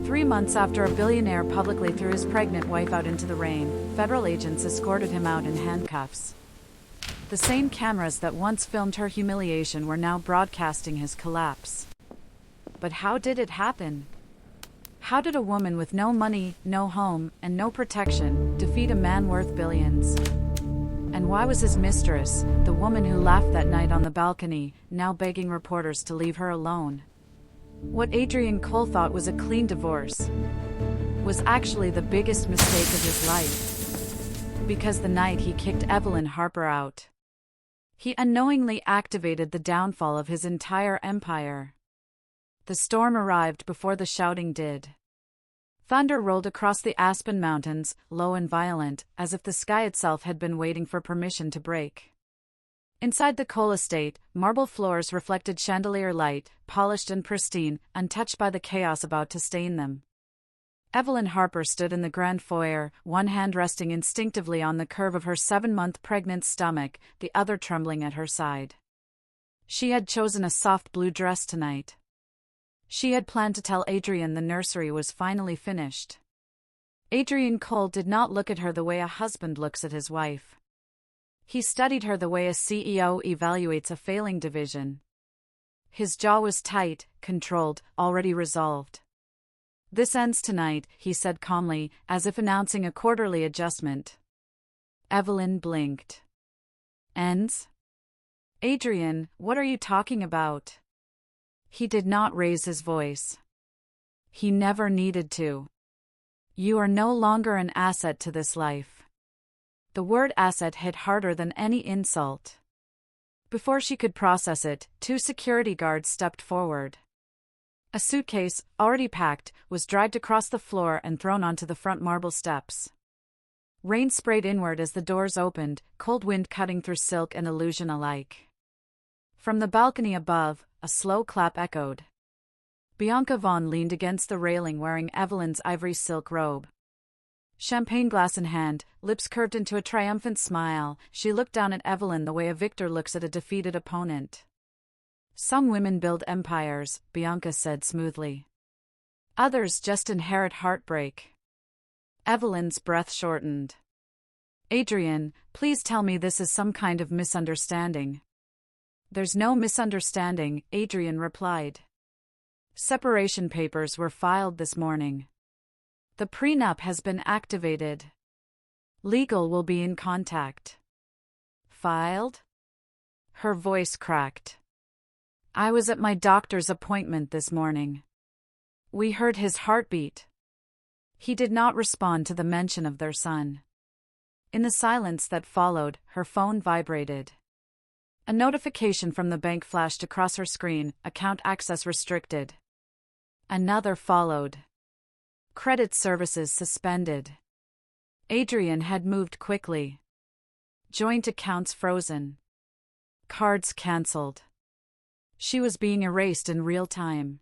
3 months after a billionaire publicly threw his pregnant wife out into the rain, federal agents escorted him out in handcuffs. The same cameras that once filmed her humiliation were now broadcasting his collapse. But how did it happen? How did a woman with no money, no home, and no protection defeat a man worth billions? And why was his mistress, the woman who laughed that night on the balcony, now begging reporters to leave her alone? What Adrian Cole thought was a clean divorce was actually the biggest mistake of his life. Because the night he kicked Evelyn Harper out, he unknowingly activated the downfall of his entire empire. The storm arrived before the shouting did. Thunder rolled across the Aspen Mountains, low and violent, as if the sky itself had been waiting for permission to break. Inside the Cole estate, marble floors reflected chandelier light, polished and pristine, untouched by the chaos about to stain them. Evelyn Harper stood in the grand foyer, one hand resting instinctively on the curve of her 7-month pregnant stomach, the other trembling at her side. She had chosen a soft blue dress tonight. She had planned to tell Adrian the nursery was finally finished. Adrian Cole did not look at her the way a husband looks at his wife. He studied her the way a CEO evaluates a failing division. His jaw was tight, controlled, already resolved. "This ends tonight," he said calmly, as if announcing a quarterly adjustment. Evelyn blinked. "Ends? Adrian, what are you talking about?" He did not raise his voice. He never needed to. "You are no longer an asset to this life." The word asset hit harder than any insult. Before she could process it, 2 security guards stepped forward. A suitcase, already packed, was dragged across the floor and thrown onto the front marble steps. Rain sprayed inward as the doors opened, cold wind cutting through silk and illusion alike. From the balcony above, a slow clap echoed. Bianca Vaughn leaned against the railing wearing Evelyn's ivory silk robe. Champagne glass in hand, lips curved into a triumphant smile, she looked down at Evelyn the way a victor looks at a defeated opponent. "Some women build empires," Bianca said smoothly. "Others just inherit heartbreak." Evelyn's breath shortened. "Adrian, please tell me this is some kind of misunderstanding." "There's no misunderstanding," Adrian replied. "Separation papers were filed this morning. The prenup has been activated. Legal will be in contact." "Filed?" Her voice cracked. "I was at my doctor's appointment this morning. We heard his heartbeat." He did not respond to the mention of their son. In the silence that followed, her phone vibrated. A notification from the bank flashed across her screen, account access restricted. Another followed. Credit services suspended. Adrian had moved quickly. Joint accounts frozen. Cards cancelled. She was being erased in real time.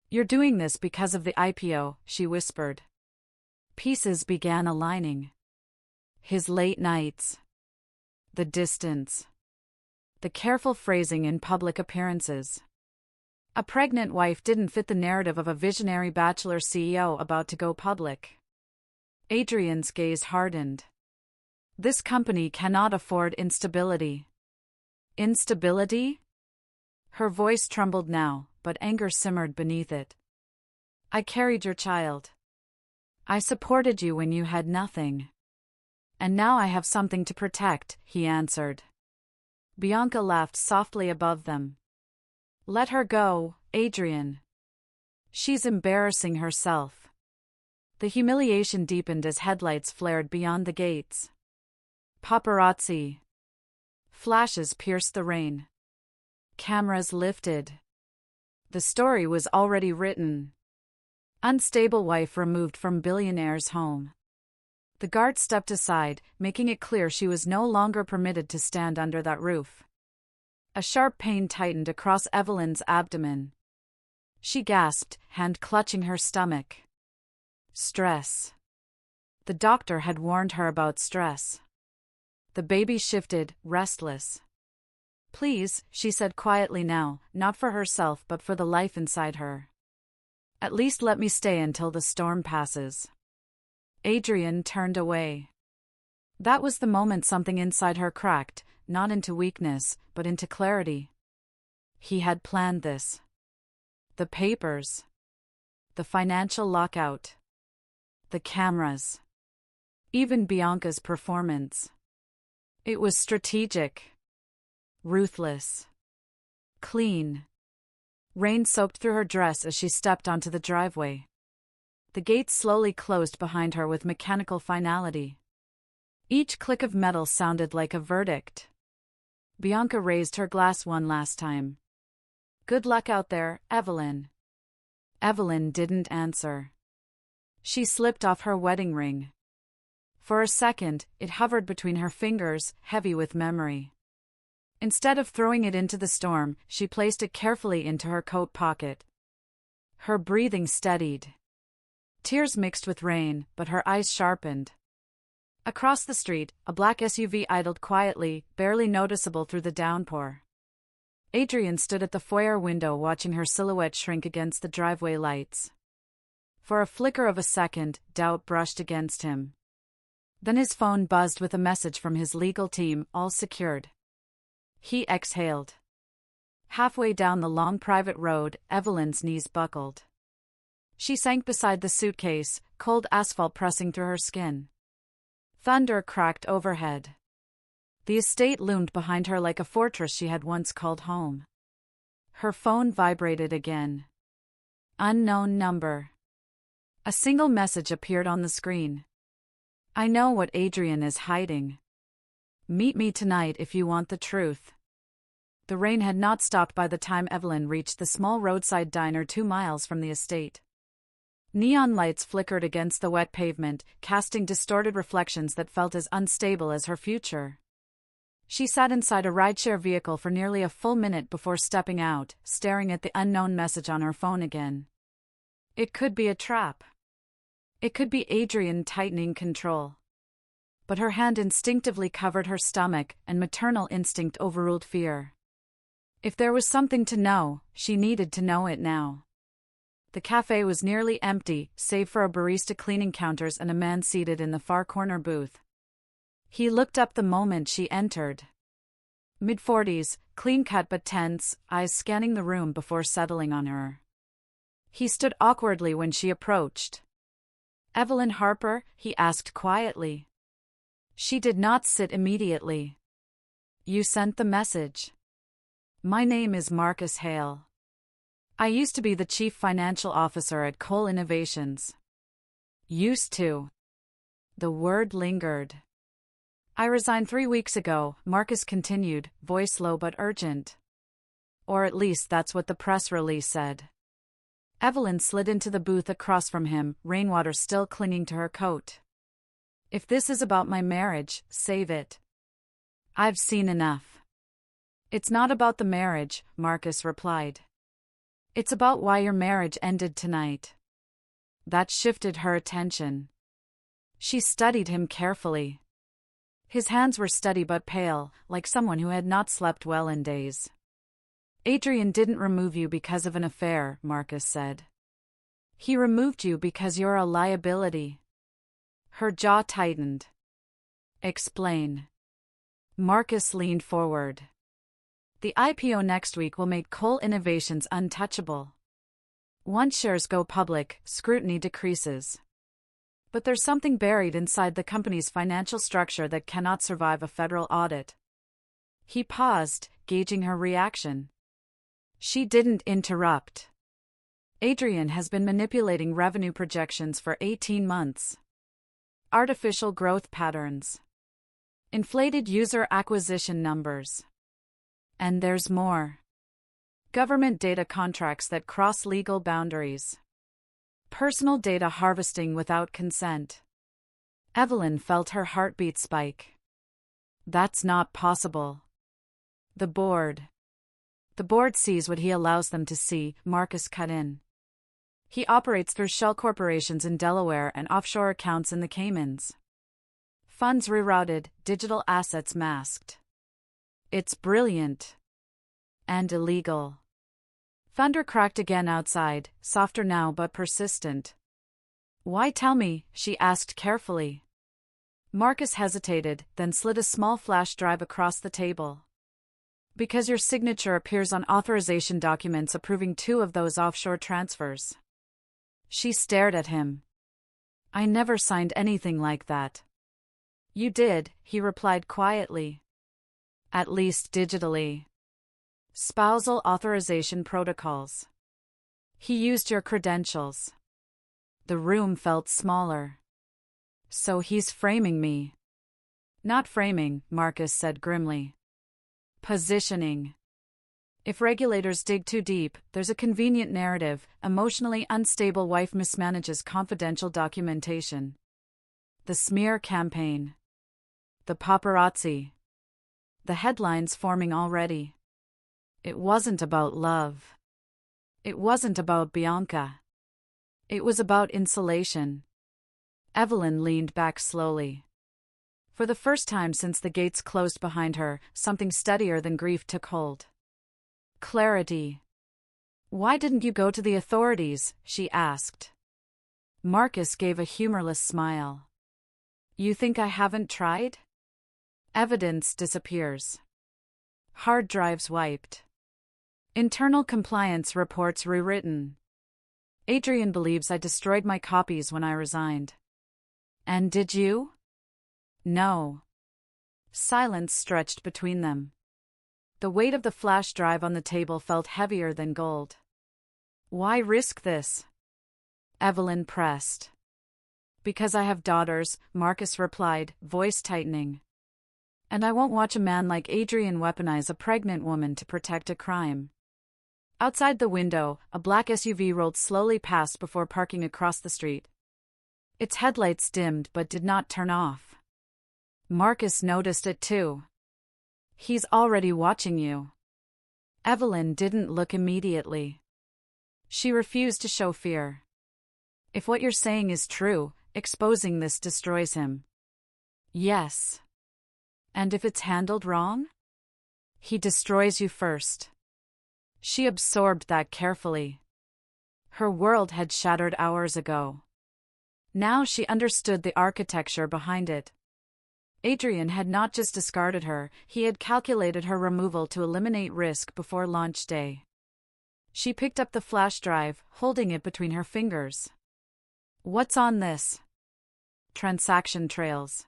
"You're doing this because of the IPO," she whispered. Pieces began aligning. His late nights. The distance. The careful phrasing in public appearances. A pregnant wife didn't fit the narrative of a visionary bachelor CEO about to go public. Adrian's gaze hardened. "This company cannot afford instability." "Instability?" Her voice trembled now, but anger simmered beneath it. "I carried your child. I supported you when you had nothing. And now I have something to protect," he answered. Bianca laughed softly above them. "Let her go, Adrian. She's embarrassing herself." The humiliation deepened as headlights flared beyond the gates. Paparazzi. Flashes pierced the rain. Cameras lifted. The story was already written. Unstable wife removed from billionaire's home. The guard stepped aside, making it clear she was no longer permitted to stand under that roof. A sharp pain tightened across Evelyn's abdomen. She gasped, hand clutching her stomach. Stress. The doctor had warned her about stress. The baby shifted, restless. "Please," she said quietly now, not for herself but for the life inside her. At least let me stay until the storm passes. Adrian turned away. That was the moment something inside her cracked, not into weakness, but into clarity. He had planned this. The papers. The financial lockout. The cameras. Even Bianca's performance. It was strategic. Ruthless. Clean. Rain soaked through her dress as she stepped onto the driveway. The gates slowly closed behind her with mechanical finality. Each click of metal sounded like a verdict. Bianca raised her glass one last time. "Good luck out there, Evelyn." Evelyn didn't answer. She slipped off her wedding ring. For a second, it hovered between her fingers, heavy with memory. Instead of throwing it into the storm, she placed it carefully into her coat pocket. Her breathing steadied. Tears mixed with rain, but her eyes sharpened. Across the street, a black SUV idled quietly, barely noticeable through the downpour. Adrian stood at the foyer window watching her silhouette shrink against the driveway lights. For a flicker of a second, doubt brushed against him. Then his phone buzzed with a message from his legal team, all secured. He exhaled. Halfway down the long private road, Evelyn's knees buckled. She sank beside the suitcase, cold asphalt pressing through her skin. Thunder cracked overhead. The estate loomed behind her like a fortress she had once called home. Her phone vibrated again. Unknown number. A single message appeared on the screen. "I know what Adrian is hiding. Meet me tonight if you want the truth." The rain had not stopped by the time Evelyn reached the small roadside diner 2 miles from the estate. Neon lights flickered against the wet pavement, casting distorted reflections that felt as unstable as her future. She sat inside a rideshare vehicle for nearly a full minute before stepping out, staring at the unknown message on her phone again. It could be a trap. It could be Adrian tightening control. But her hand instinctively covered her stomach, and maternal instinct overruled fear. If there was something to know, she needed to know it now. The cafe was nearly empty, save for a barista cleaning counters and a man seated in the far corner booth. He looked up the moment she entered. Mid-40s, clean-cut but tense, eyes scanning the room before settling on her. He stood awkwardly when she approached. "Evelyn Harper?" he asked quietly. She did not sit immediately. "You sent the message." "My name is Marcus Hale. I used to be the chief financial officer at Cole Innovations." "Used to." The word lingered. "I resigned 3 weeks ago," Marcus continued, voice low but urgent. "Or at least that's what the press release said." Evelyn slid into the booth across from him, rainwater still clinging to her coat. "If this is about my marriage, save it. I've seen enough." "It's not about the marriage," Marcus replied. "It's about why your marriage ended tonight." That shifted her attention. She studied him carefully. His hands were steady but pale, like someone who had not slept well in days. "Adrian didn't remove you because of an affair," Marcus said. "He removed you because you're a liability." Her jaw tightened. "Explain." Marcus leaned forward. "The IPO next week will make Cole Innovations untouchable. Once shares go public, scrutiny decreases. But there's something buried inside the company's financial structure that cannot survive a federal audit." He paused, gauging her reaction. She didn't interrupt. "Adrian has been manipulating revenue projections for 18 months. Artificial growth patterns. Inflated user acquisition numbers. And there's more. Government data contracts that cross legal boundaries. Personal data harvesting without consent." Evelyn felt her heartbeat spike. "That's not possible." The board sees what he allows them to see," Marcus cut in. "He operates through shell corporations in Delaware and offshore accounts in the Caymans. Funds rerouted, digital assets masked. It's brilliant. And illegal. Thunder cracked again outside, softer now but persistent. "Why tell me?" she asked carefully. Marcus hesitated, then slid a small flash drive across the table. "Because your signature appears on authorization documents approving 2 of those offshore transfers." She stared at him. "I never signed anything like that." "You did," he replied quietly. "At least digitally. Spousal authorization protocols. He used your credentials." The room felt smaller. "So he's framing me." "Not framing," Marcus said grimly. "Positioning. If regulators dig too deep, there's a convenient narrative: emotionally unstable wife mismanages confidential documentation. The smear campaign. The paparazzi. The headlines forming already. It wasn't about love. It wasn't about Bianca. It was about insulation." Evelyn leaned back slowly. For the first time since the gates closed behind her, something steadier than grief took hold. Clarity. "Why didn't you go to the authorities?" she asked. Marcus gave a humorless smile. "You think I haven't tried?" Evidence disappears. Hard drives wiped. Internal compliance reports rewritten. Adrian believes I destroyed my copies when I resigned. "And did you?" "No." Silence stretched between them. The weight of the flash drive on the table felt heavier than gold. "Why risk this?" Evelyn pressed. "Because I have daughters," Marcus replied, voice tightening. "And I won't watch a man like Adrian weaponize a pregnant woman to protect a crime." Outside the window, a black SUV rolled slowly past before parking across the street. Its headlights dimmed but did not turn off. Marcus noticed it too. "He's already watching you." Evelyn didn't look immediately. She refused to show fear. "If what you're saying is true, exposing this destroys him." "Yes." "And if it's handled wrong?" "He destroys you first." She absorbed that carefully. Her world had shattered hours ago. Now she understood the architecture behind it. Adrian had not just discarded her, he had calculated her removal to eliminate risk before launch day. She picked up the flash drive, holding it between her fingers. "What's on this?" Transaction trails.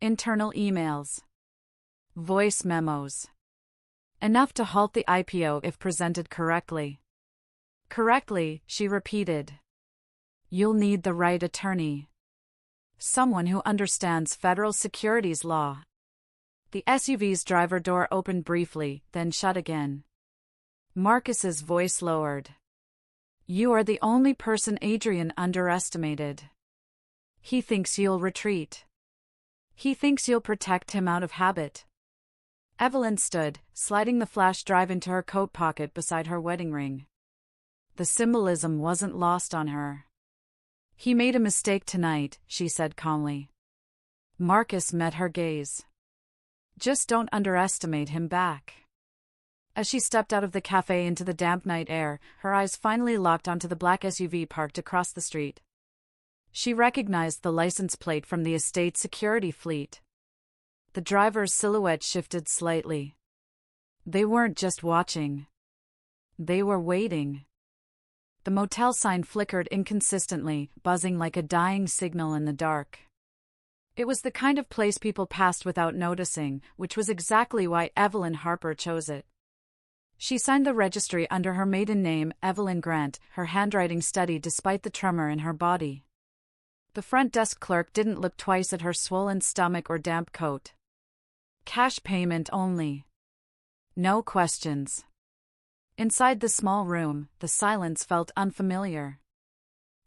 Internal emails. Voice memos. Enough to halt the IPO if presented correctly. "Correctly," she repeated. "You'll need the right attorney. Someone who understands federal securities law." The SUV's driver door opened briefly, then shut again. Marcus's voice lowered. "You are the only person Adrian underestimated. He thinks you'll retreat. He thinks you'll protect him out of habit." Evelyn stood, sliding the flash drive into her coat pocket beside her wedding ring. The symbolism wasn't lost on her. "He made a mistake tonight," she said calmly. Marcus met her gaze. "Just don't underestimate him back." As she stepped out of the cafe into the damp night air, her eyes finally locked onto the black SUV parked across the street. She recognized the license plate from the estate security fleet. The driver's silhouette shifted slightly. They weren't just watching. They were waiting. The motel sign flickered inconsistently, buzzing like a dying signal in the dark. It was the kind of place people passed without noticing, which was exactly why Evelyn Harper chose it. She signed the registry under her maiden name, Evelyn Grant, her handwriting steady despite the tremor in her body. The front desk clerk didn't look twice at her swollen stomach or damp coat. Cash payment only. No questions. Inside the small room, the silence felt unfamiliar.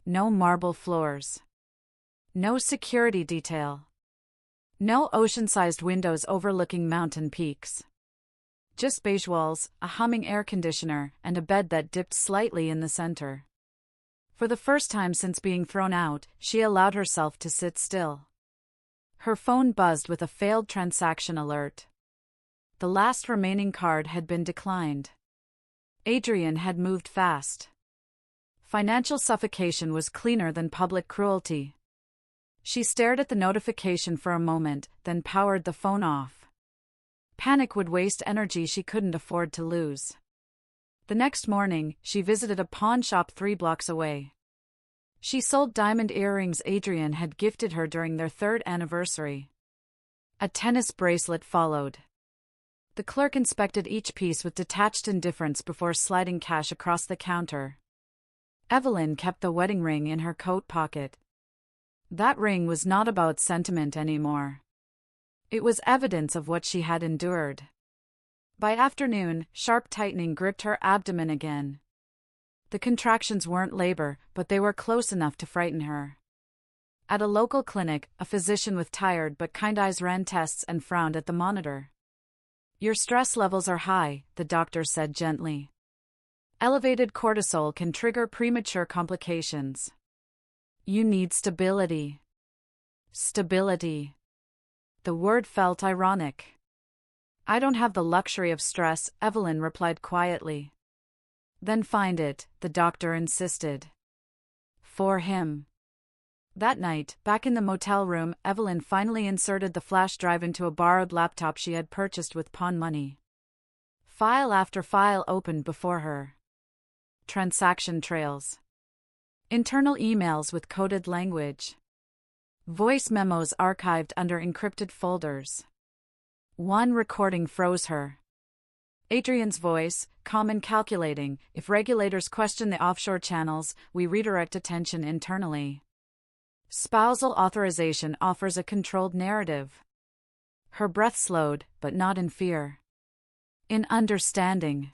No marble floors. No security detail. No ocean-sized windows overlooking mountain peaks. Just beige walls, a humming air conditioner, and a bed that dipped slightly in the center. For the first time since being thrown out, she allowed herself to sit still. Her phone buzzed with a failed transaction alert. The last remaining card had been declined. Adrian had moved fast. Financial suffocation was cleaner than public cruelty. She stared at the notification for a moment, then powered the phone off. Panic would waste energy she couldn't afford to lose. The next morning, she visited a pawn shop 3 blocks away. She sold diamond earrings Adrian had gifted her during their 3rd anniversary. A tennis bracelet followed. The clerk inspected each piece with detached indifference before sliding cash across the counter. Evelyn kept the wedding ring in her coat pocket. That ring was not about sentiment anymore. It was evidence of what she had endured. By afternoon, sharp tightening gripped her abdomen again. The contractions weren't labor, but they were close enough to frighten her. At a local clinic, a physician with tired but kind eyes ran tests and frowned at the monitor. "Your stress levels are high," the doctor said gently. "Elevated cortisol can trigger premature complications. You need stability." Stability. The word felt ironic. "I don't have the luxury of stress," Evelyn replied quietly. "Then find it," the doctor insisted. For him. That night, back in the motel room, Evelyn finally inserted the flash drive into a borrowed laptop she had purchased with pawn money. File after file opened before her. Transaction trails. Internal emails with coded language. Voice memos archived under encrypted folders. One recording froze her. Adrian's voice, calm and calculating: "If regulators question the offshore channels, we redirect attention internally. Spousal authorization offers a controlled narrative." Her breath slowed, but not in fear. In understanding.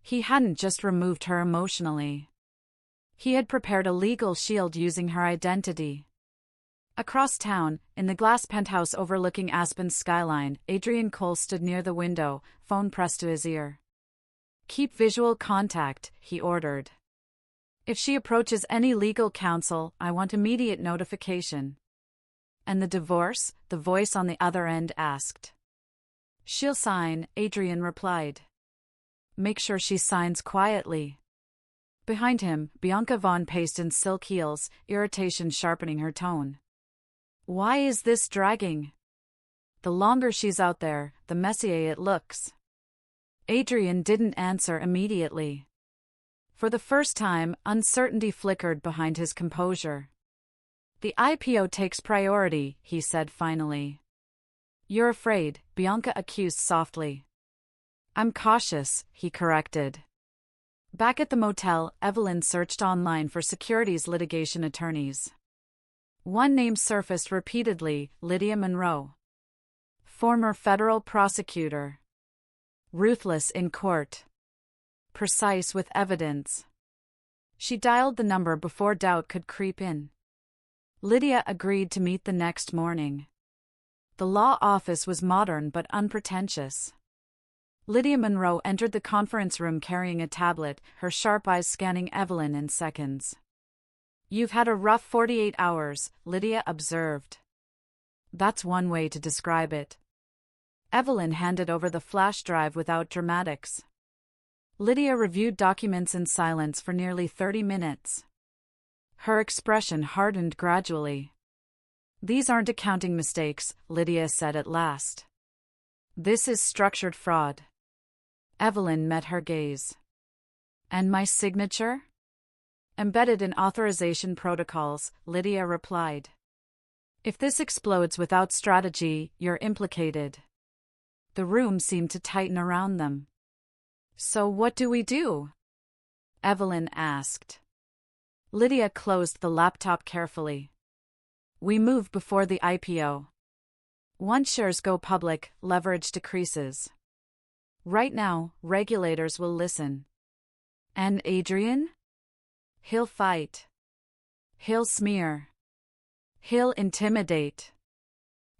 He hadn't just removed her emotionally. He had prepared a legal shield using her identity. Across town, in the glass penthouse overlooking Aspen's skyline, Adrian Cole stood near the window, phone pressed to his ear. "Keep visual contact," he ordered. "If she approaches any legal counsel, I want immediate notification." "And the divorce?" the voice on the other end asked. "She'll sign," Adrian replied. "Make sure she signs quietly." Behind him, Bianca Vaughn paced in silk heels, irritation sharpening her tone. "Why is this dragging? The longer she's out there, the messier it looks." Adrian didn't answer immediately. For the first time, uncertainty flickered behind his composure. "The IPO takes priority," he said finally. "You're afraid," Bianca accused softly. "I'm cautious," he corrected. Back at the motel, Evelyn searched online for securities litigation attorneys. One name surfaced repeatedly: Lydia Monroe. Former federal prosecutor. Ruthless in court. Precise with evidence. She dialed the number before doubt could creep in. Lydia agreed to meet the next morning. The law office was modern but unpretentious. Lydia Monroe entered the conference room carrying a tablet, her sharp eyes scanning Evelyn in seconds. "You've had a rough 48 hours, Lydia observed." "That's one way to describe it." Evelyn handed over the flash drive without dramatics. Lydia reviewed documents in silence for nearly 30 minutes. Her expression hardened gradually. "These aren't accounting mistakes," Lydia said at last. "This is structured fraud." Evelyn met her gaze. "And my signature?" "Embedded in authorization protocols," Lydia replied. "If this explodes without strategy, you're implicated." The room seemed to tighten around them. "So what do we do?" Evelyn asked. Lydia closed the laptop carefully. "We move before the IPO. Once shares go public, leverage decreases. Right now, regulators will listen." "And Adrian?" "He'll fight. He'll smear. He'll intimidate."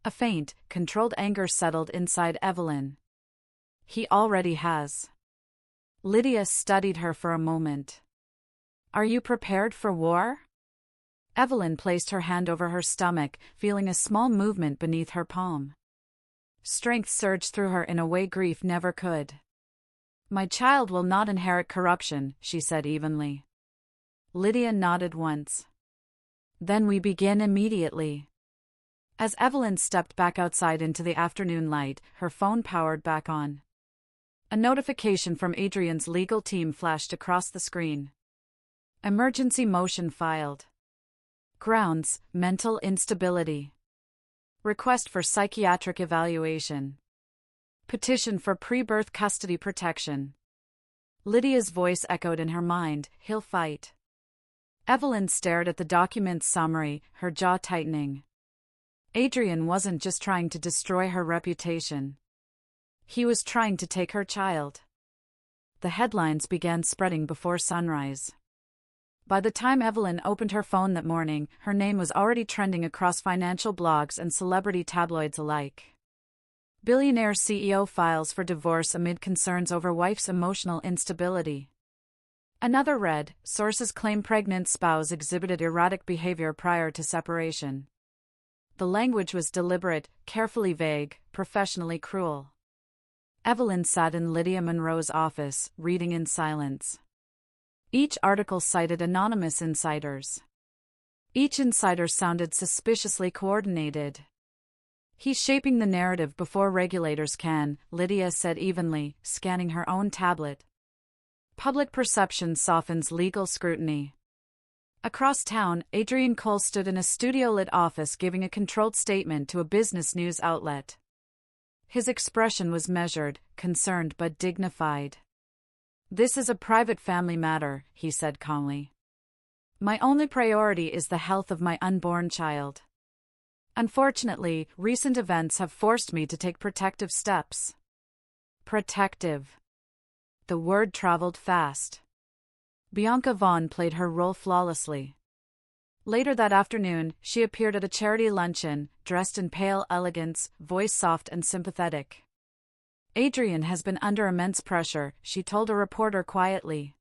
A faint, controlled anger settled inside Evelyn. "He already has." Lydia studied her for a moment. "Are you prepared for war?" Evelyn placed her hand over her stomach, feeling a small movement beneath her palm. Strength surged through her in a way grief never could. My child will not inherit corruption, she said evenly. Lydia nodded once. Then we begin immediately. As Evelyn stepped back outside into the afternoon light, her phone powered back on. A notification from Adrian's legal team flashed across the screen. Emergency motion filed. Grounds: mental instability. Request for psychiatric evaluation. Petition for pre-birth custody protection. Lydia's voice echoed in her mind, "He'll fight." Evelyn stared at the document's summary, her jaw tightening. Adrian wasn't just trying to destroy her reputation. He was trying to take her child. The headlines began spreading before sunrise. By the time Evelyn opened her phone that morning, her name was already trending across financial blogs and celebrity tabloids alike. Billionaire CEO files for divorce amid concerns over wife's emotional instability. Another read, sources claim pregnant spouse exhibited erratic behavior prior to separation. The language was deliberate, carefully vague, professionally cruel. Evelyn sat in Lydia Monroe's office, reading in silence. Each article cited anonymous insiders. Each insider sounded suspiciously coordinated. He's shaping the narrative before regulators can, Lydia said evenly, scanning her own tablet. Public perception softens legal scrutiny. Across town, Adrian Cole stood in a studio-lit office giving a controlled statement to a business news outlet. His expression was measured, concerned but dignified. "This is a private family matter," he said calmly. "My only priority is the health of my unborn child. Unfortunately, recent events have forced me to take protective steps." Protective. The word traveled fast. Bianca Vaughn played her role flawlessly. Later that afternoon, she appeared at a charity luncheon, dressed in pale elegance, voice soft and sympathetic. "Adrian has been under immense pressure," she told a reporter quietly.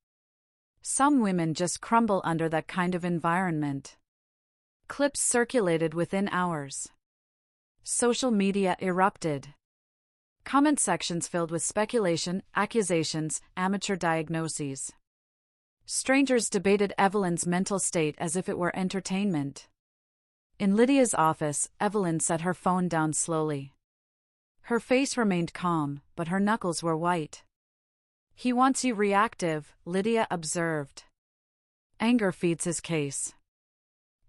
"Some women just crumble under that kind of environment." Clips circulated within hours. Social media erupted. Comment sections filled with speculation, accusations, amateur diagnoses. Strangers debated Evelyn's mental state as if it were entertainment. In Lydia's office, Evelyn set her phone down slowly. Her face remained calm, but her knuckles were white. "He wants you reactive," Lydia observed. "Anger feeds his case."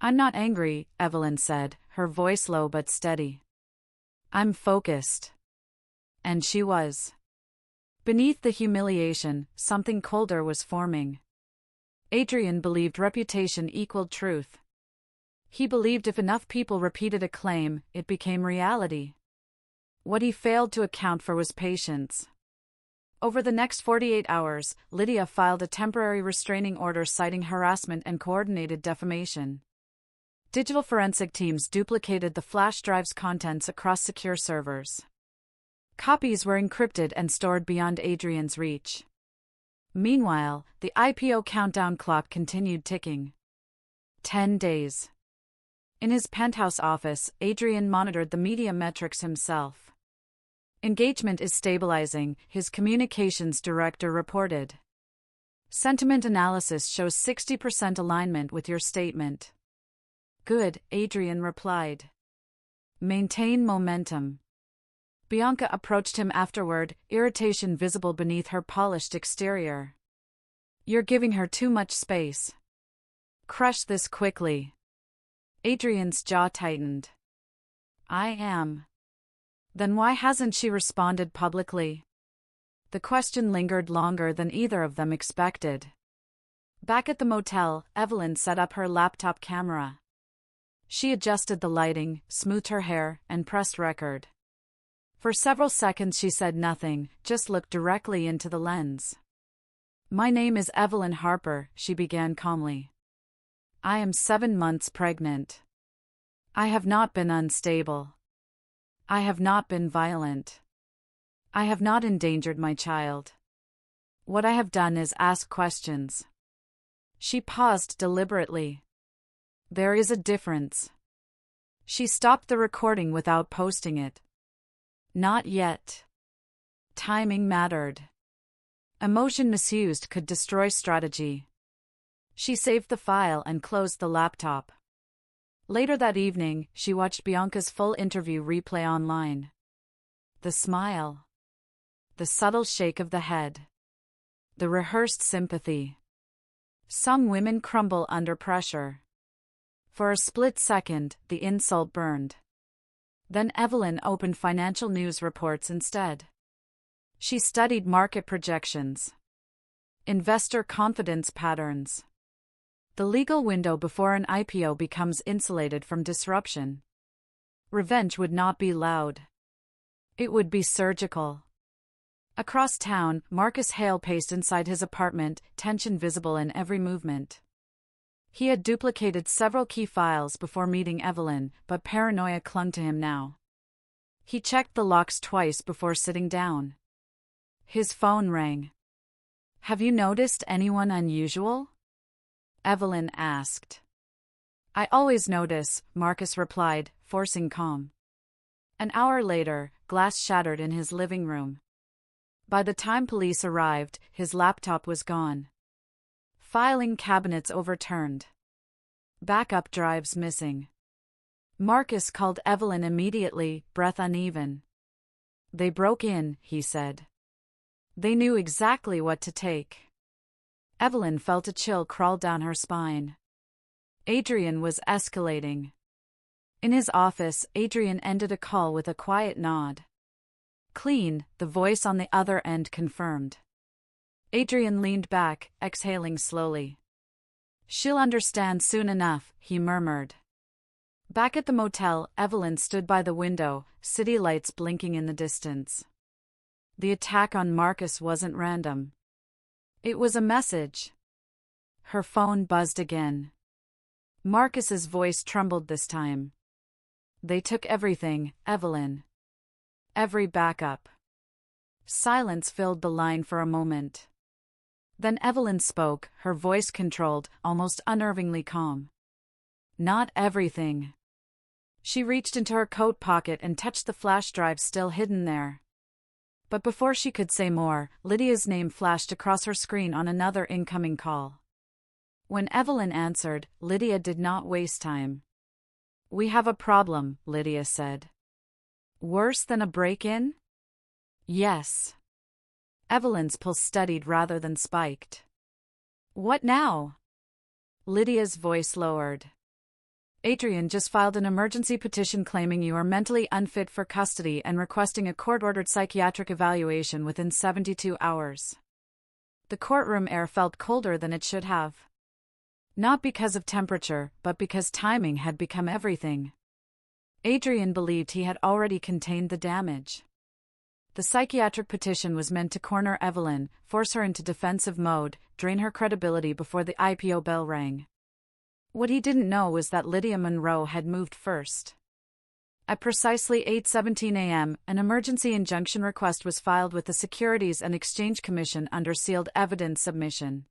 "I'm not angry," Evelyn said, her voice low but steady. "I'm focused." And she was. Beneath the humiliation, something colder was forming. Adrian believed reputation equaled truth. He believed if enough people repeated a claim, it became reality. What he failed to account for was patience. Over the next 48 hours, Lydia filed a temporary restraining order citing harassment and coordinated defamation. Digital forensic teams duplicated the flash drive's contents across secure servers. Copies were encrypted and stored beyond Adrian's reach. Meanwhile, the IPO countdown clock continued ticking. 10 days. In his penthouse office, Adrian monitored the media metrics himself. "Engagement is stabilizing," his communications director reported. "Sentiment analysis shows 60% alignment with your statement." "Good," Adrian replied. "Maintain momentum." Bianca approached him afterward, irritation visible beneath her polished exterior. "You're giving her too much space. Crush this quickly." Adrian's jaw tightened. "I am." "Then why hasn't she responded publicly?" The question lingered longer than either of them expected. Back at the motel, Evelyn set up her laptop camera. She adjusted the lighting, smoothed her hair, and pressed record. For several seconds she said nothing, just looked directly into the lens. "My name is Evelyn Harper," she began calmly. "I am 7 months pregnant. I have not been unstable. I have not been violent. I have not endangered my child. What I have done is ask questions." She paused deliberately. "There is a difference." She stopped the recording without posting it. "Not yet." Timing mattered. Emotion misused could destroy strategy. She saved the file and closed the laptop. Later that evening, she watched Bianca's full interview replay online. The smile. The subtle shake of the head. The rehearsed sympathy. Some women crumble under pressure. For a split second, the insult burned. Then Evelyn opened financial news reports instead. She studied market projections. Investor confidence patterns. The legal window before an IPO becomes insulated from disruption. Revenge would not be loud. It would be surgical. Across town, Marcus Hale paced inside his apartment, tension visible in every movement. He had duplicated several key files before meeting Evelyn, but paranoia clung to him now. He checked the locks twice before sitting down. His phone rang. "Have you noticed anyone unusual?" Evelyn asked. "I always notice," Marcus replied, forcing calm. An hour later, glass shattered in his living room. By the time police arrived, his laptop was gone. Filing cabinets overturned. Backup drives missing. Marcus called Evelyn immediately, breath uneven. "They broke in," he said. "They knew exactly what to take." Evelyn felt a chill crawl down her spine. Adrian was escalating. In his office, Adrian ended a call with a quiet nod. "Clean," the voice on the other end confirmed. Adrian leaned back, exhaling slowly. "She'll understand soon enough," he murmured. Back at the motel, Evelyn stood by the window, city lights blinking in the distance. The attack on Marcus wasn't random. It was a message. Her phone buzzed again. Marcus's voice trembled this time. "They took everything, Evelyn. Every backup." Silence filled the line for a moment. Then Evelyn spoke, her voice controlled, almost unnervingly calm. "Not everything." She reached into her coat pocket and touched the flash drive still hidden there. But before she could say more, Lydia's name flashed across her screen on another incoming call. When Evelyn answered, Lydia did not waste time. "We have a problem," Lydia said. "Worse than a break-in?" "Yes." Evelyn's pulse steadied rather than spiked. "What now?" Lydia's voice lowered. "Adrian just filed an emergency petition claiming you are mentally unfit for custody and requesting a court-ordered psychiatric evaluation within 72 hours. The courtroom air felt colder than it should have. Not because of temperature, but because timing had become everything. Adrian believed he had already contained the damage. The psychiatric petition was meant to corner Evelyn, force her into defensive mode, drain her credibility before the IPO bell rang. What he didn't know was that Lydia Monroe had moved first. At precisely 8:17 a.m., an emergency injunction request was filed with the Securities and Exchange Commission under sealed evidence submission.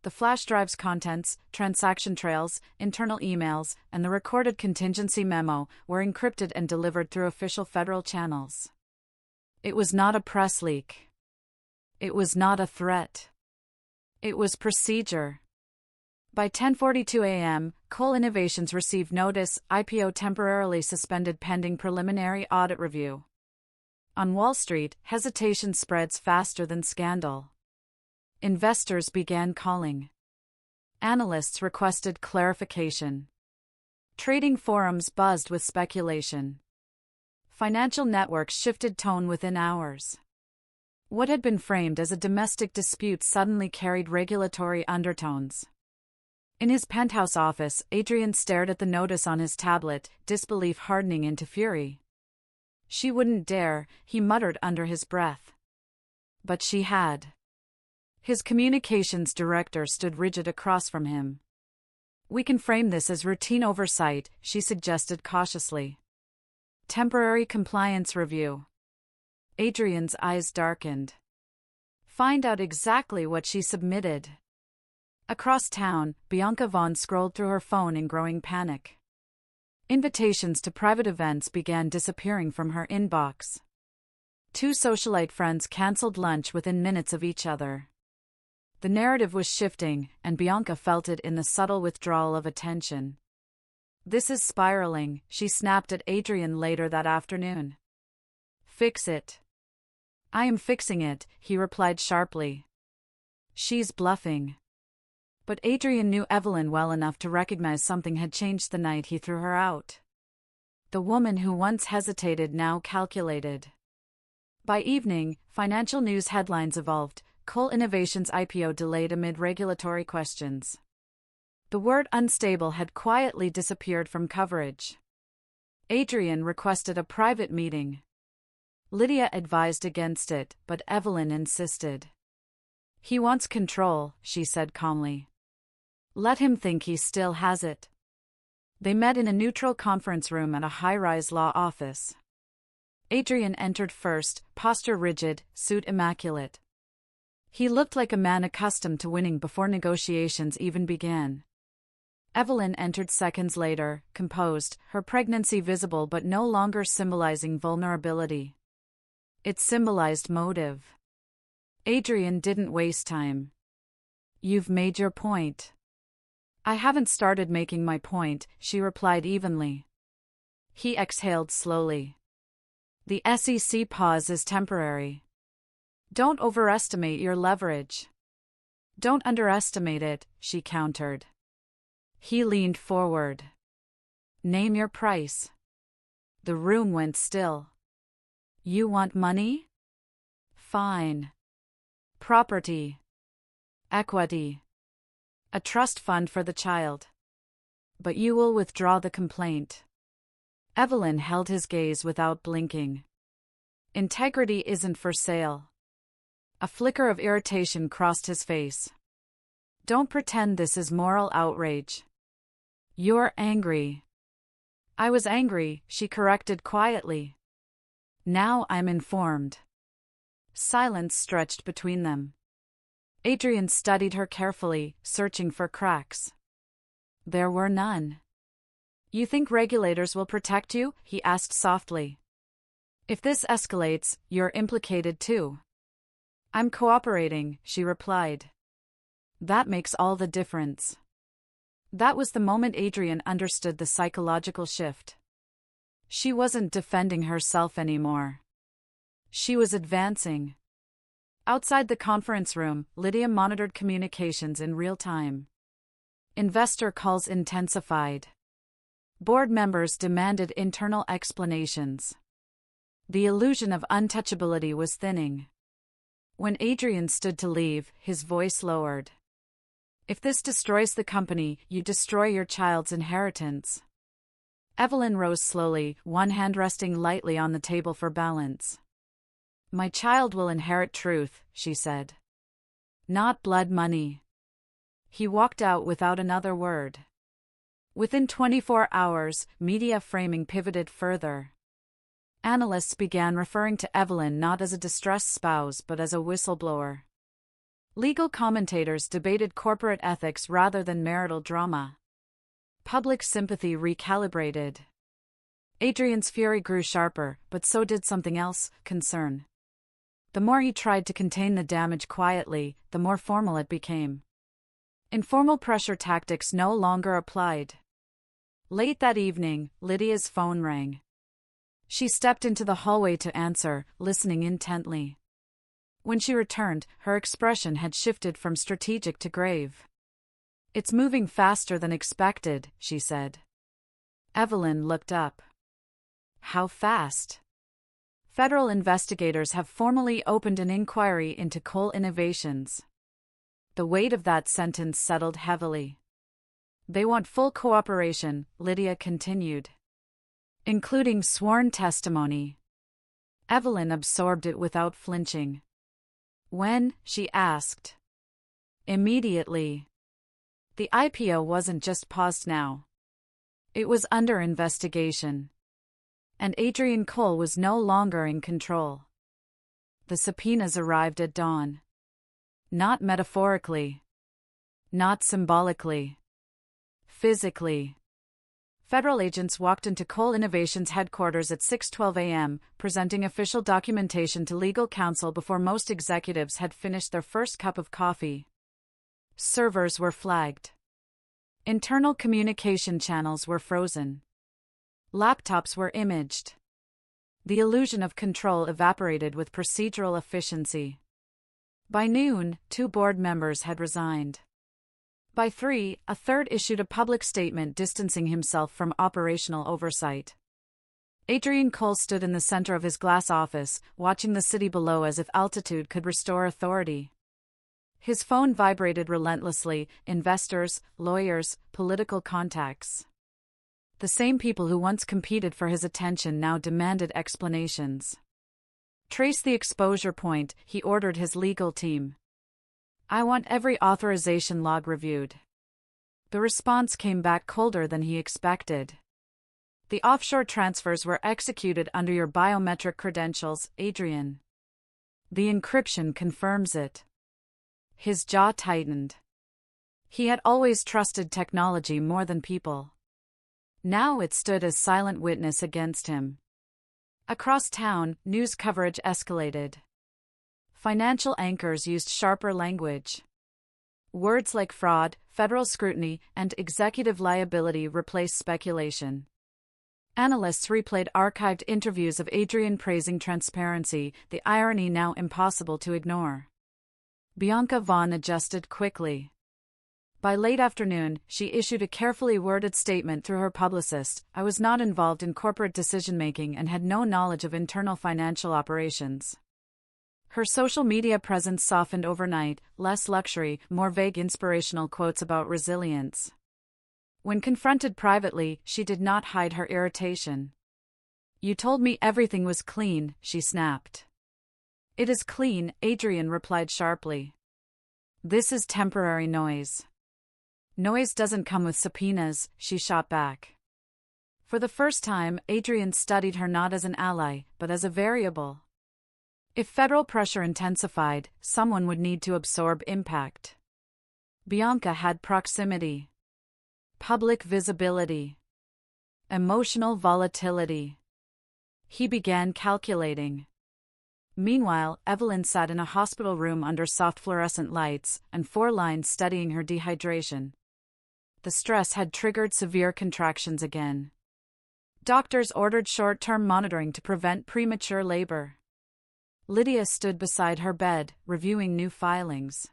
The flash drive's contents, transaction trails, internal emails, and the recorded contingency memo were encrypted and delivered through official federal channels. It was not a press leak. It was not a threat. It was procedure. By 10:42 a.m., Cole Innovations received notice, IPO temporarily suspended pending preliminary audit review. On Wall Street, hesitation spreads faster than scandal. Investors began calling. Analysts requested clarification. Trading forums buzzed with speculation. Financial networks shifted tone within hours. What had been framed as a domestic dispute suddenly carried regulatory undertones. In his penthouse office, Adrian stared at the notice on his tablet, disbelief hardening into fury. "She wouldn't dare," he muttered under his breath. But she had. His communications director stood rigid across from him. "We can frame this as routine oversight," she suggested cautiously. "Temporary compliance review." Adrian's eyes darkened. Find out exactly what she submitted. Across town, Bianca Vaughn scrolled through her phone in growing panic. Invitations to private events began disappearing from her inbox. Two socialite friends cancelled lunch within minutes of each other. The narrative was shifting, and Bianca felt it in the subtle withdrawal of attention. "This is spiraling," she snapped at Adrian later that afternoon. "Fix it." "I am fixing it," he replied sharply. "She's bluffing." But Adrian knew Evelyn well enough to recognize something had changed the night he threw her out. The woman who once hesitated now calculated. By evening, financial news headlines evolved: Coal Innovations IPO delayed amid regulatory questions. The word unstable had quietly disappeared from coverage. Adrian requested a private meeting. Lydia advised against it, but Evelyn insisted. "He wants control," she said calmly. "Let him think he still has it." They met in a neutral conference room at a high-rise law office. Adrian entered first, posture rigid, suit immaculate. He looked like a man accustomed to winning before negotiations even began. Evelyn entered seconds later, composed, her pregnancy visible but no longer symbolizing vulnerability. It symbolized motive. Adrian didn't waste time. "You've made your point." "I haven't started making my point," she replied evenly. He exhaled slowly. "The SEC pause is temporary. Don't overestimate your leverage." "Don't underestimate it," she countered. He leaned forward. "Name your price." The room went still. "You want money? Fine. Property. Equity. A trust fund for the child. But you will withdraw the complaint." Evelyn held his gaze without blinking. "Integrity isn't for sale." A flicker of irritation crossed his face. "Don't pretend this is moral outrage." "You're angry." "I was angry," she corrected quietly. "Now I'm informed." Silence stretched between them. Adrian studied her carefully, searching for cracks. There were none. "You think regulators will protect you?" he asked softly. "If this escalates, you're implicated too." "I'm cooperating," she replied. "That makes all the difference." That was the moment Adrian understood the psychological shift. She wasn't defending herself anymore. She was advancing. Outside the conference room, Lydia monitored communications in real time. Investor calls intensified. Board members demanded internal explanations. The illusion of untouchability was thinning. When Adrian stood to leave, his voice lowered. "If this destroys the company, you destroy your child's inheritance." Evelyn rose slowly, one hand resting lightly on the table for balance. "My child will inherit truth," she said. "Not blood money." He walked out without another word. Within 24 hours, media framing pivoted further. Analysts began referring to Evelyn not as a distressed spouse but as a whistleblower. Legal commentators debated corporate ethics rather than marital drama. Public sympathy recalibrated. Adrian's fury grew sharper, but so did something else: concern. The more he tried to contain the damage quietly, the more formal it became. Informal pressure tactics no longer applied. Late that evening, Lydia's phone rang. She stepped into the hallway to answer, listening intently. When she returned, her expression had shifted from strategic to grave. "It's moving faster than expected," she said. Evelyn looked up. "How fast?" "Federal investigators have formally opened an inquiry into Coal Innovations." The weight of that sentence settled heavily. "They want full cooperation," Lydia continued. "Including sworn testimony." Evelyn absorbed it without flinching. "When?" she asked. "Immediately." The IPO wasn't just paused now. It was under investigation. And Adrian Cole was no longer in control. The subpoenas arrived at dawn. Not metaphorically. Not symbolically. Physically. Federal agents walked into Coal Innovations headquarters at 6:12 a.m., presenting official documentation to legal counsel before most executives had finished their first cup of coffee. Servers were flagged. Internal communication channels were frozen. Laptops were imaged. The illusion of control evaporated with procedural efficiency. By noon, 2 board members had resigned. By 3, a third issued a public statement distancing himself from operational oversight. Adrian Cole stood in the center of his glass office, watching the city below as if altitude could restore authority. His phone vibrated relentlessly: investors, lawyers, political contacts. The same people who once competed for his attention now demanded explanations. "Trace the exposure point," he ordered his legal team. "I want every authorization log reviewed." The response came back colder than he expected. "The offshore transfers were executed under your biometric credentials, Adrian. The encryption confirms it." His jaw tightened. He had always trusted technology more than people. Now it stood as silent witness against him. Across town, news coverage escalated. Financial anchors used sharper language. Words like fraud, federal scrutiny, and executive liability replaced speculation. Analysts replayed archived interviews of Adrian praising transparency, the irony now impossible to ignore. Bianca Vaughn adjusted quickly. By late afternoon, she issued a carefully worded statement through her publicist: "I was not involved in corporate decision-making and had no knowledge of internal financial operations." Her social media presence softened overnight: less luxury, more vague inspirational quotes about resilience. When confronted privately, she did not hide her irritation. "You told me everything was clean," she snapped. "It is clean," Adrian replied sharply. "This is temporary noise." "Noise doesn't come with subpoenas," she shot back. For the first time, Adrian studied her not as an ally, but as a variable. If federal pressure intensified, someone would need to absorb impact. Bianca had proximity, public visibility, emotional volatility. He began calculating. Meanwhile, Evelyn sat in a hospital room under soft fluorescent lights, and 4 lines studying her dehydration. The stress had triggered severe contractions again. Doctors ordered short-term monitoring to prevent premature labor. Lydia stood beside her bed, reviewing new filings.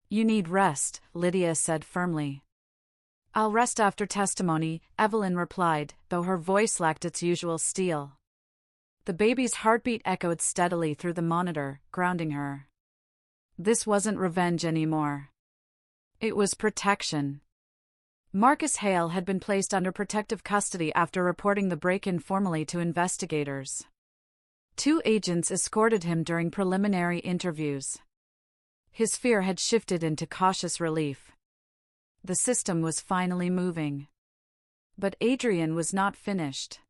"You need rest," Lydia said firmly. "I'll rest after testimony," Evelyn replied, though her voice lacked its usual steel. The baby's heartbeat echoed steadily through the monitor, grounding her. This wasn't revenge anymore. It was protection. Marcus Hale had been placed under protective custody after reporting the break-in formally to investigators. 2 agents escorted him during preliminary interviews. His fear had shifted into cautious relief. The system was finally moving. But Adrian was not finished.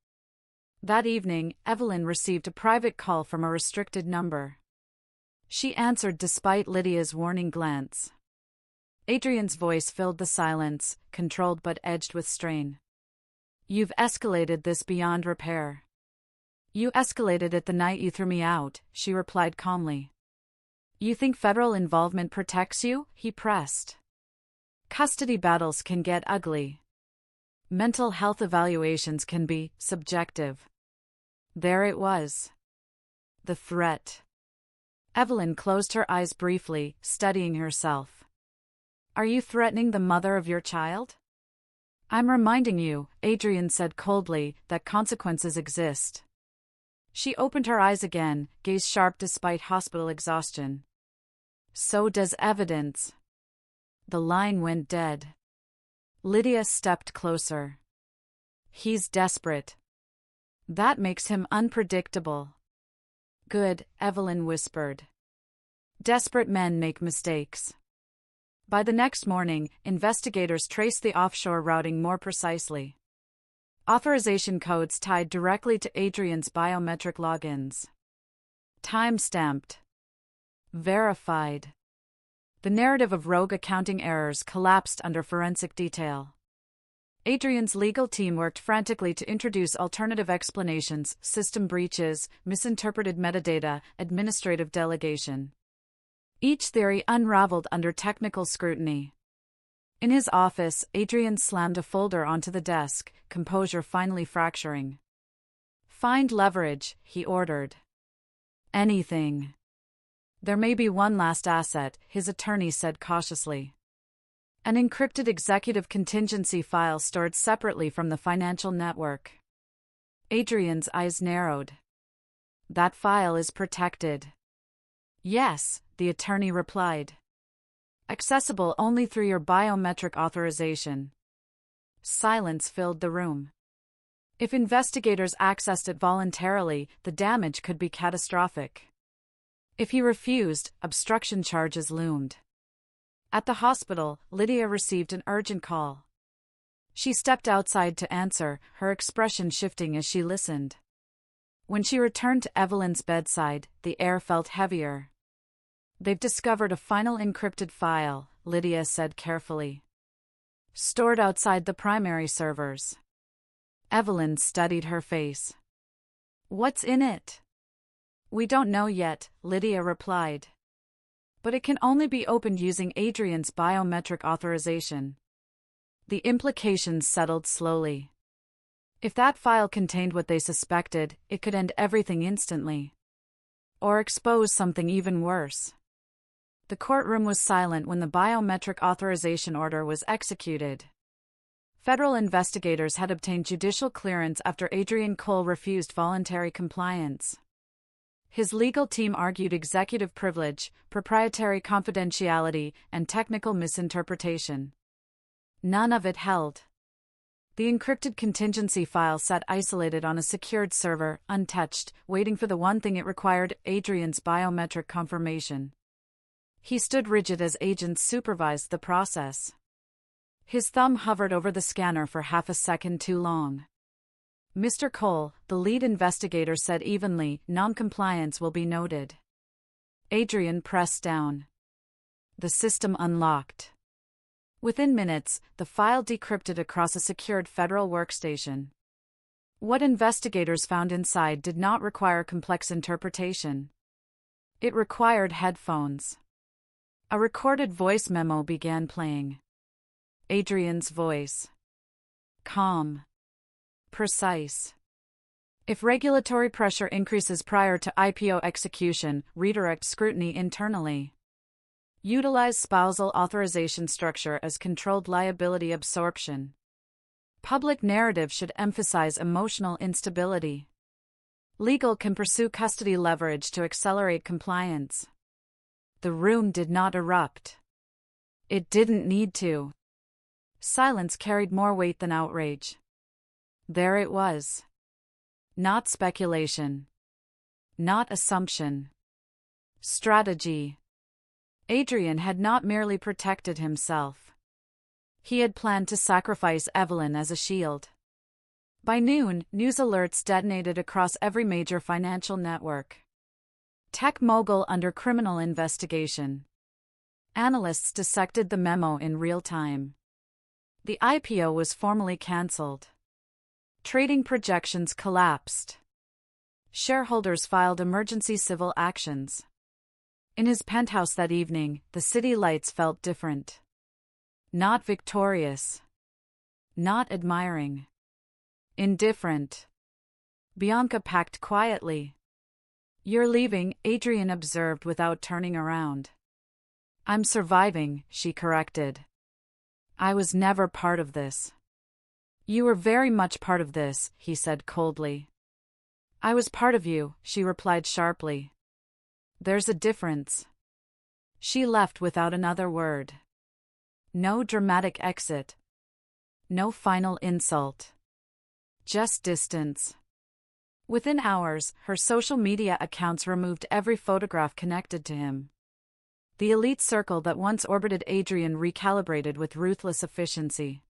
That evening, Evelyn received a private call from a restricted number. She answered despite Lydia's warning glance. Adrian's voice filled the silence, controlled but edged with strain. "You've escalated this beyond repair." "You escalated it the night you threw me out," she replied calmly. "You think federal involvement protects you?" he pressed. "Custody battles can get ugly. Mental health evaluations can be subjective." There it was. The threat. Evelyn closed her eyes briefly, studying herself. "Are you threatening the mother of your child?" "I'm reminding you," Adrian said coldly, "that consequences exist." She opened her eyes again, gaze sharp despite hospital exhaustion. "So does evidence." The line went dead. Lydia stepped closer. "He's desperate. That makes him unpredictable." "Good," Evelyn whispered. "Desperate men make mistakes." By the next morning, investigators traced the offshore routing more precisely. Authorization codes tied directly to Adrian's biometric logins. Time-stamped. Verified. The narrative of rogue accounting errors collapsed under forensic detail. Adrian's legal team worked frantically to introduce alternative explanations: system breaches, misinterpreted metadata, administrative delegation. Each theory unraveled under technical scrutiny. In his office, Adrian slammed a folder onto the desk, composure finally fracturing. "Find leverage," he ordered. "Anything." "There may be one last asset," his attorney said cautiously. An encrypted executive contingency file stored separately from the financial network. Adrian's eyes narrowed. "That file is protected." "Yes," the attorney replied. "Accessible only through your biometric authorization." Silence filled the room. If investigators accessed it voluntarily, the damage could be catastrophic. If he refused, obstruction charges loomed. At the hospital, Lydia received an urgent call. She stepped outside to answer, her expression shifting as she listened. When she returned to Evelyn's bedside, the air felt heavier. "They've discovered a final encrypted file," Lydia said carefully. "Stored outside the primary servers." Evelyn studied her face. "What's in it?" "We don't know yet," Lydia replied. "But it can only be opened using Adrian's biometric authorization." The implications settled slowly. If that file contained what they suspected, it could end everything instantly. Or expose something even worse. The courtroom was silent when the biometric authorization order was executed. Federal investigators had obtained judicial clearance after Adrian Cole refused voluntary compliance. His legal team argued executive privilege, proprietary confidentiality, and technical misinterpretation. None of it held. The encrypted contingency file sat isolated on a secured server, untouched, waiting for the one thing it required: Adrian's biometric confirmation. He stood rigid as agents supervised the process. His thumb hovered over the scanner for half a second too long. "Mr. Cole," the lead investigator said evenly, "non-compliance will be noted." Adrian pressed down. The system unlocked. Within minutes, the file decrypted across a secured federal workstation. What investigators found inside did not require complex interpretation. It required headphones. A recorded voice memo began playing. Adrian's voice. Calm. Precise. "If regulatory pressure increases prior to IPO execution, redirect scrutiny internally. Utilize spousal authorization structure as controlled liability absorption. Public narrative should emphasize emotional instability. Legal can pursue custody leverage to accelerate compliance." The room did not erupt. It didn't need to. Silence carried more weight than outrage. There it was. Not speculation. Not assumption. Strategy. Adrian had not merely protected himself. He had planned to sacrifice Evelyn as a shield. By noon, news alerts detonated across every major financial network. Tech mogul under criminal investigation. Analysts dissected the memo in real time. The IPO was formally cancelled. Trading projections collapsed. Shareholders filed emergency civil actions. In his penthouse that evening, the city lights felt different. Not victorious. Not admiring. Indifferent. Bianca packed quietly. "You're leaving," Adrian observed without turning around. "I'm surviving," she corrected. "I was never part of this." "You were very much part of this," he said coldly. "I was part of you," she replied sharply. "There's a difference." She left without another word. No dramatic exit. No final insult. Just distance. Within hours, her social media accounts removed every photograph connected to him. The elite circle that once orbited Adrian recalibrated with ruthless efficiency.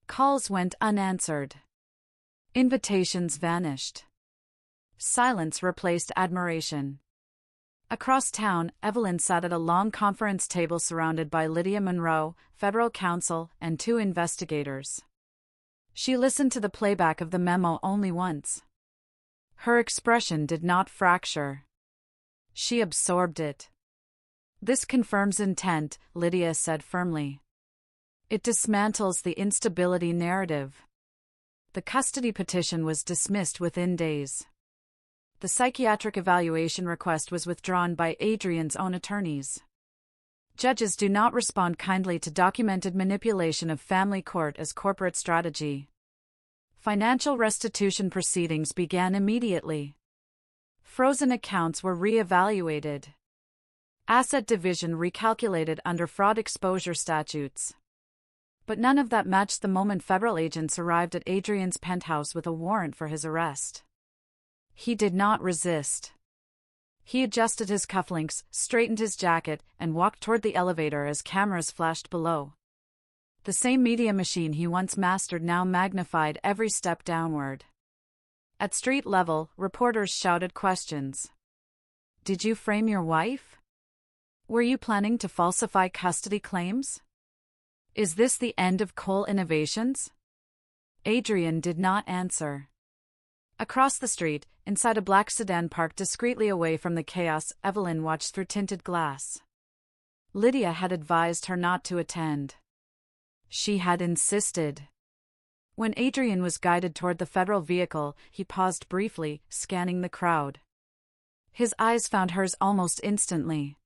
Calls went unanswered. Invitations vanished. Silence replaced admiration. Across town, Evelyn sat at a long conference table surrounded by Lydia Monroe, federal counsel, and two investigators. She listened to the playback of the memo only once. Her expression did not fracture. She absorbed it. "This confirms intent," Lydia said firmly. "It dismantles the instability narrative." The custody petition was dismissed within days. The psychiatric evaluation request was withdrawn by Adrian's own attorneys. Judges do not respond kindly to documented manipulation of family court as corporate strategy. Financial restitution proceedings began immediately. Frozen accounts were re-evaluated. Asset division recalculated under fraud exposure statutes. But none of that matched the moment federal agents arrived at Adrian's penthouse with a warrant for his arrest. He did not resist. He adjusted his cufflinks, straightened his jacket, and walked toward the elevator as cameras flashed below. The same media machine he once mastered now magnified every step downward. At street level, reporters shouted questions. "Did you frame your wife? Were you planning to falsify custody claims? Is this the end of Cole Innovations?" Adrian did not answer. Across the street, inside a black sedan parked discreetly away from the chaos, Evelyn watched through tinted glass. Lydia had advised her not to attend. She had insisted. When Adrian was guided toward the federal vehicle, he paused briefly, scanning the crowd. His eyes found hers almost instantly.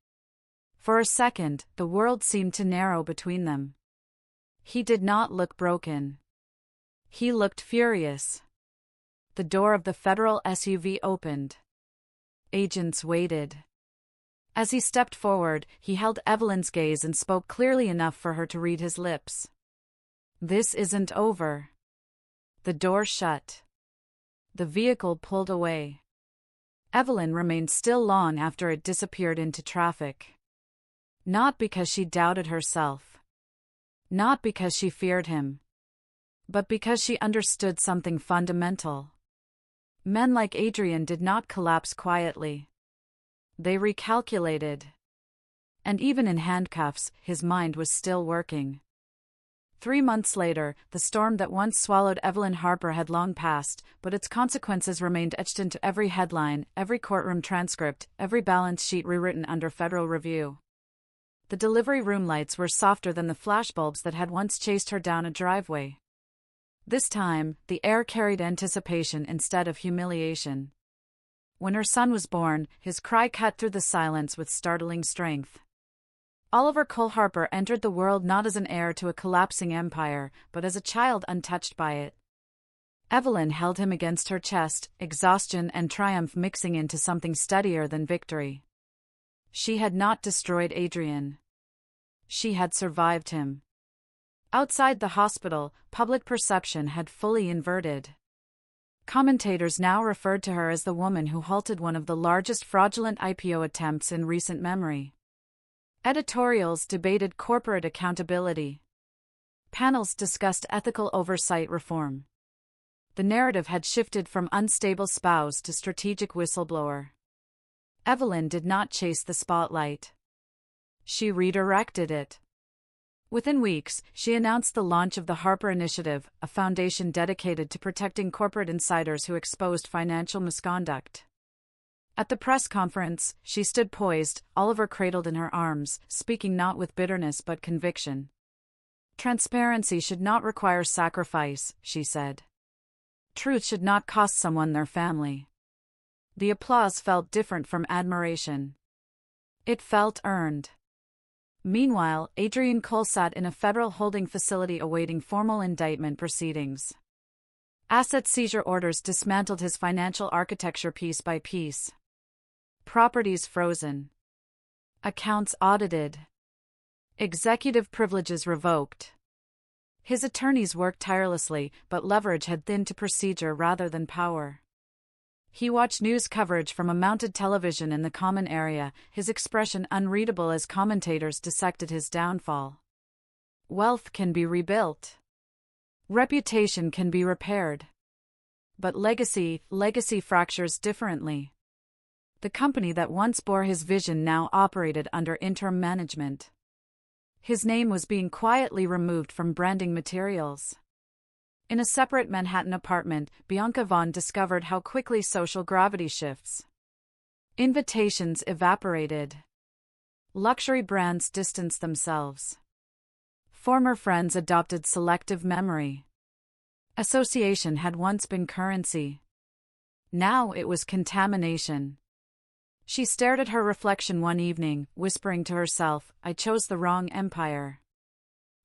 For a second, the world seemed to narrow between them. He did not look broken. He looked furious. The door of the federal SUV opened. Agents waited. As he stepped forward, he held Evelyn's gaze and spoke clearly enough for her to read his lips. "This isn't over." The door shut. The vehicle pulled away. Evelyn remained still long after it disappeared into traffic. Not because she doubted herself. Not because she feared him. But because she understood something fundamental. Men like Adrian did not collapse quietly. They recalculated. And even in handcuffs, his mind was still working. 3 months later, the storm that once swallowed Evelyn Harper had long passed, but its consequences remained etched into every headline, every courtroom transcript, every balance sheet rewritten under federal review. The delivery room lights were softer than the flashbulbs that had once chased her down a driveway. This time, the air carried anticipation instead of humiliation. When her son was born, his cry cut through the silence with startling strength. Oliver Cole Harper entered the world not as an heir to a collapsing empire, but as a child untouched by it. Evelyn held him against her chest, exhaustion and triumph mixing into something steadier than victory. She had not destroyed Adrian. She had survived him. Outside the hospital, public perception had fully inverted. Commentators now referred to her as the woman who halted one of the largest fraudulent IPO attempts in recent memory. Editorials debated corporate accountability. Panels discussed ethical oversight reform. The narrative had shifted from unstable spouse to strategic whistleblower. Evelyn did not chase the spotlight. She redirected it. Within weeks, she announced the launch of the Harper Initiative, a foundation dedicated to protecting corporate insiders who exposed financial misconduct. At the press conference, she stood poised, Oliver cradled in her arms, speaking not with bitterness but conviction. "Transparency should not require sacrifice," she said. "Truth should not cost someone their family." The applause felt different from admiration. It felt earned. Meanwhile, Adrian Cole sat in a federal holding facility awaiting formal indictment proceedings. Asset seizure orders dismantled his financial architecture piece by piece. Properties frozen. Accounts audited. Executive privileges revoked. His attorneys worked tirelessly, but leverage had thinned to procedure rather than power. He watched news coverage from a mounted television in the common area, his expression unreadable as commentators dissected his downfall. Wealth can be rebuilt. Reputation can be repaired. But legacy fractures differently. The company that once bore his vision now operated under interim management. His name was being quietly removed from branding materials. In a separate Manhattan apartment, Bianca Vaughn discovered how quickly social gravity shifts. Invitations evaporated. Luxury brands distanced themselves. Former friends adopted selective memory. Association had once been currency. Now it was contamination. She stared at her reflection one evening, whispering to herself, "I chose the wrong empire."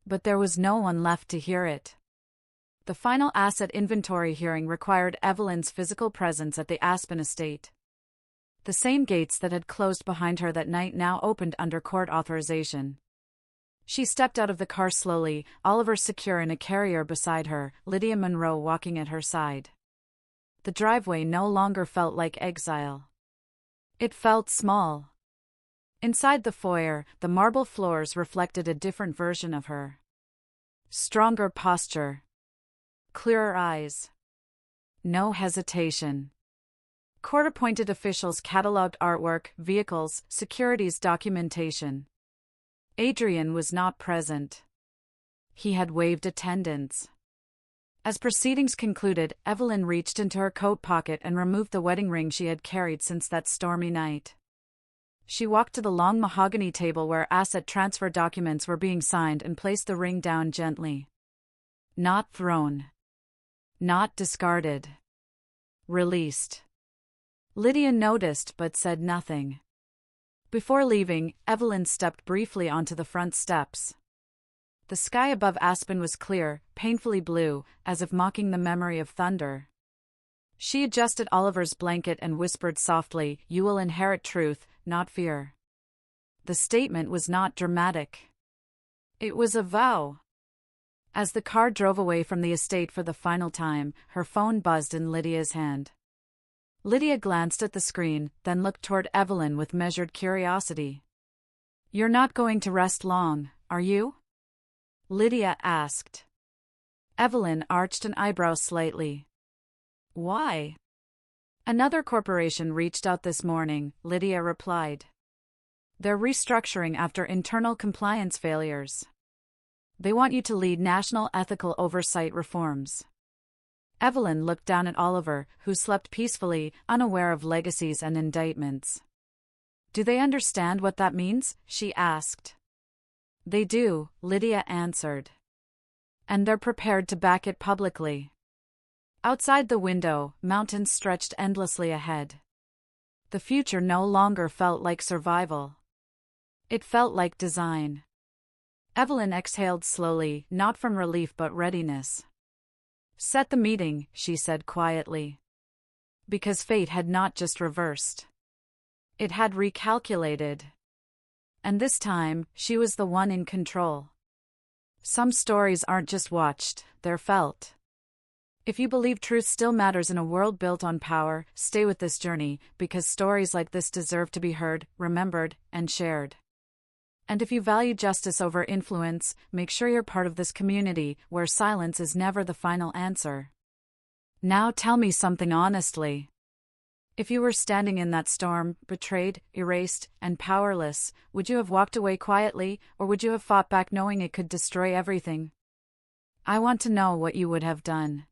But there was no one left to hear it. The final asset inventory hearing required Evelyn's physical presence at the Aspen estate. The same gates that had closed behind her that night now opened under court authorization. She stepped out of the car slowly, Oliver secure in a carrier beside her, Lydia Monroe walking at her side. The driveway no longer felt like exile. It felt small. Inside the foyer, the marble floors reflected a different version of her. Stronger posture. Clearer eyes. No hesitation. Court-appointed officials cataloged artwork, vehicles, securities documentation. Adrian was not present. He had waived attendance. As proceedings concluded, Evelyn reached into her coat pocket and removed the wedding ring she had carried since that stormy night. She walked to the long mahogany table where asset transfer documents were being signed and placed the ring down gently. Not thrown. Not discarded. Released. Lydia noticed but said nothing. Before leaving, Evelyn stepped briefly onto the front steps. The sky above Aspen was clear, painfully blue, as if mocking the memory of thunder. She adjusted Oliver's blanket and whispered softly, "You will inherit truth, not fear." The statement was not dramatic. It was a vow. As the car drove away from the estate for the final time, her phone buzzed in Lydia's hand. Lydia glanced at the screen, then looked toward Evelyn with measured curiosity. "You're not going to rest long, are you?" Lydia asked. Evelyn arched an eyebrow slightly. "Why?" "Another corporation reached out this morning," Lydia replied. "They're restructuring after internal compliance failures. They want you to lead national ethical oversight reforms." Evelyn looked down at Oliver, who slept peacefully, unaware of legacies and indictments. "Do they understand what that means?" she asked. "They do," Lydia answered. "And they're prepared to back it publicly." Outside the window, mountains stretched endlessly ahead. The future no longer felt like survival. It felt like design. Evelyn exhaled slowly, not from relief but readiness. "Set the meeting," she said quietly. Because fate had not just reversed. It had recalculated. And this time, she was the one in control. Some stories aren't just watched, they're felt. If you believe truth still matters in a world built on power, stay with this journey, because stories like this deserve to be heard, remembered, and shared. And if you value justice over influence, make sure you're part of this community, where silence is never the final answer. Now tell me something honestly. If you were standing in that storm, betrayed, erased, and powerless, would you have walked away quietly, or would you have fought back knowing it could destroy everything? I want to know what you would have done.